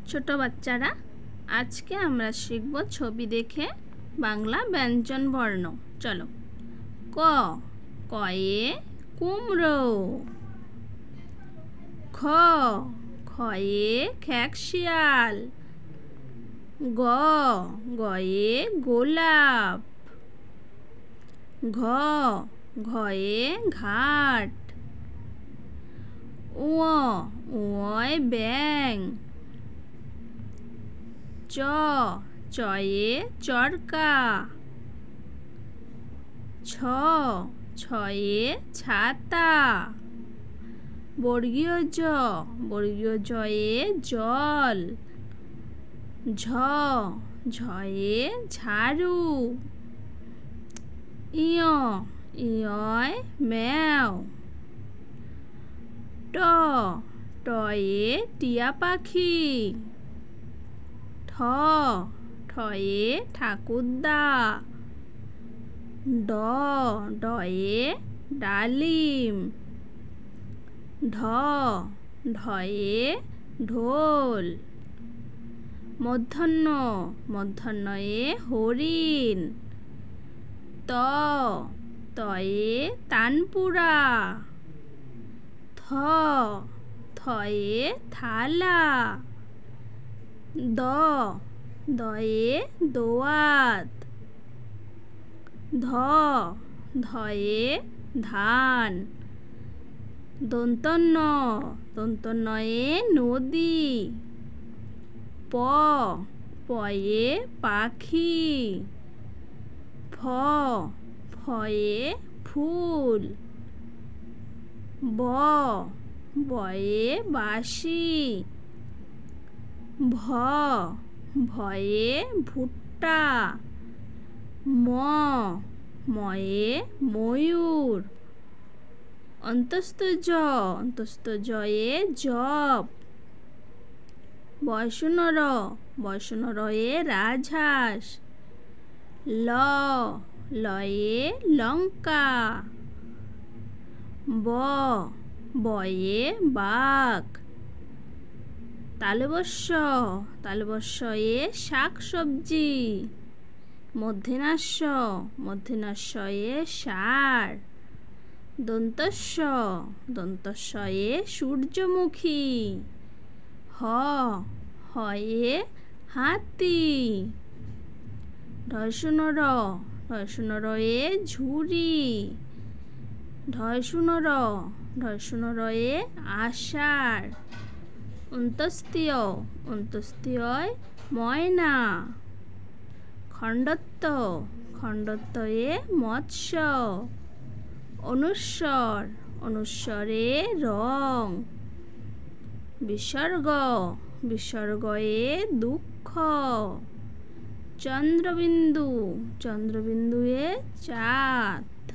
ছোট বাচ্চারা, আজকে আমরা শিখব ছবি দেখে বাংলা ব্যঞ্জন বর্ণ। চলো। ক, কয়ে কুমড়ো। খ, খয়ে খেকশিয়াল। গ, গয়ে গোলাপ। ঘ, ঘয়ে ঘাট। উ, উয় ব্যাং। চ, চয়ে চরকা। ছ, ছয়ে ছাতা। বর্গীয় জ, বর্গীয় জয়ে জল। ঝ, ঝয়ে ঝাড়ু। ইয়, ইয়য় ম্যাও। ট, টয়ে টিয়া পাখি। ঠ, ঠয়ে ঠাকুরদা। ড, ডয়ে ডালিম। ঢ, ঢয়ে ঢোল। মূর্ধন্য, মূর্ধন্যয়ে হরিণ। ত, তয়ে তানপুরা। থ, থয়ে থালা। দ, দয়ে দোয়াত। ধ, ধয়ে ধান। দন্তন্য, দন্তন্যয়ে নদী। প, পয়ে পাখি। ফ, ফয়ে ফুল। ব, বয়ে বাঁশি। ভ, ভয়ে ভুট্টা। ম, ময়ে ময়ূর। অন্তস্থ জ, অন্তস্থ জয়ে জব। বয়সূন্য র, বয়সূন্য রয়ে রাজহাঁস। ল, লয়ে লঙ্কা। ব, বয়ে বাঘ। তালবস্য, তালবস্যয়ে শাক সবজি। মূর্ধন্যাস্য, মূর্ধন্যাস্যয়ে ষাঁড়। দন্তস্য, দন্তস্যয়ে সূর্যমুখী। হ, হয়ে হাতি। ঢয়শূন্য র, ঢয়শূন্য রয়ে ঝুড়ি। ঢয়শূন্য র, ঢয়শূন্য রয়ে আষাঢ়। অন্তস্তীয়, অন্তস্তীয়য় ময়না। খণ্ডত্ব, খণ্ডত্বয়ে মৎস্য। অনুস্বর, অনুস্বরে রং। বিসর্গ, বিসর্গয়ে দুঃখ। চন্দ্রবিন্দু, চন্দ্রবিন্দুয়ে চাঁদ।